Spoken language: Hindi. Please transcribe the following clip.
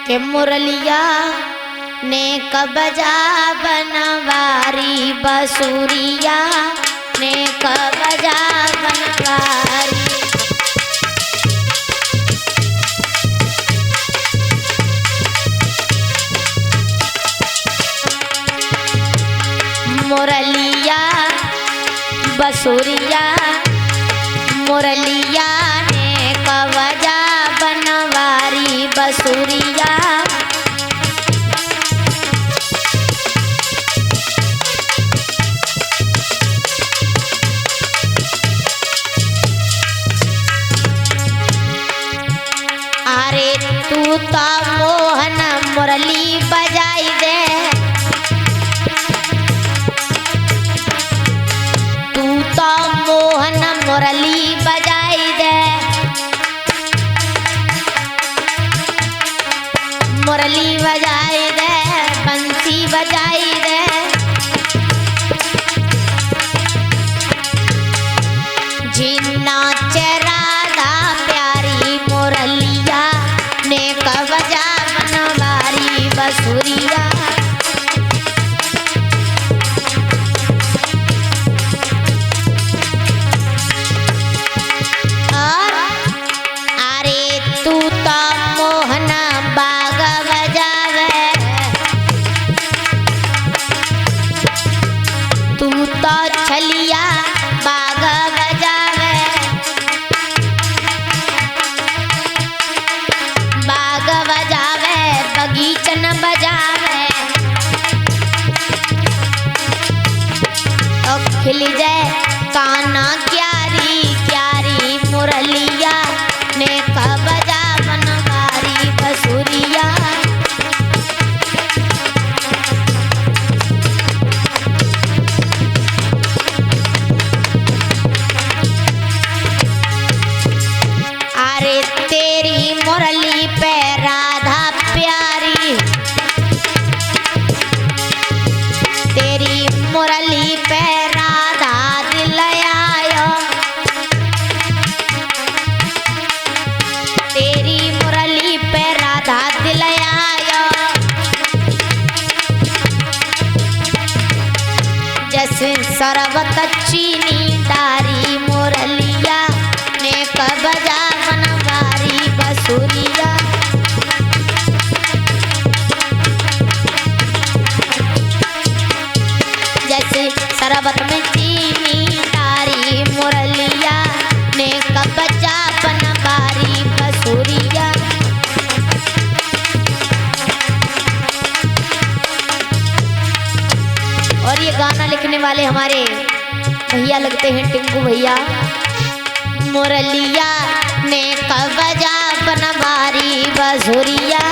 के मुरलिया ने कबजा बनवारी बसुरिया ने कबजा बनवारी। मुरलिया बसुरिया मुरलिया ने कबजा बनवारी बसुरिया। अरे तू तो मोहन मुरली बजाई दे, तू तो मोहन मुरली बजाई दे, मुरली बजाई दे बंसी बजाई दे। जिन्ना चरादा प्यारी मुरलिया ने कबजा बनवारी बसुरिया। और अरे तू तो मोहन बाग बजावे, तू तो छलिया बाग बजावे, बाग बजावे बगीचन बजावे। और खिल जाए काना क्यारी क्यारी मुरलिया ने कबजा बनवारी बसुरिया। अरे तेरी मुरली पे राधा प्यारी, तेरी मुरली पे राधा दिल आयो, तेरी मुरली पे राधा दिल आयो। जैसे सरबत चीनी दारी मुरलिया ने कबजा बनवारी बसुरिया। जैसे शरबत में चीनी डारी मुरलिया ने कबजा बनवारी बसुरिया। और ये गाना लिखने वाले हमारे भैया लगते हैं टिंकू भैया। मुरलिया ने कबजा बनवारी बसुरिया।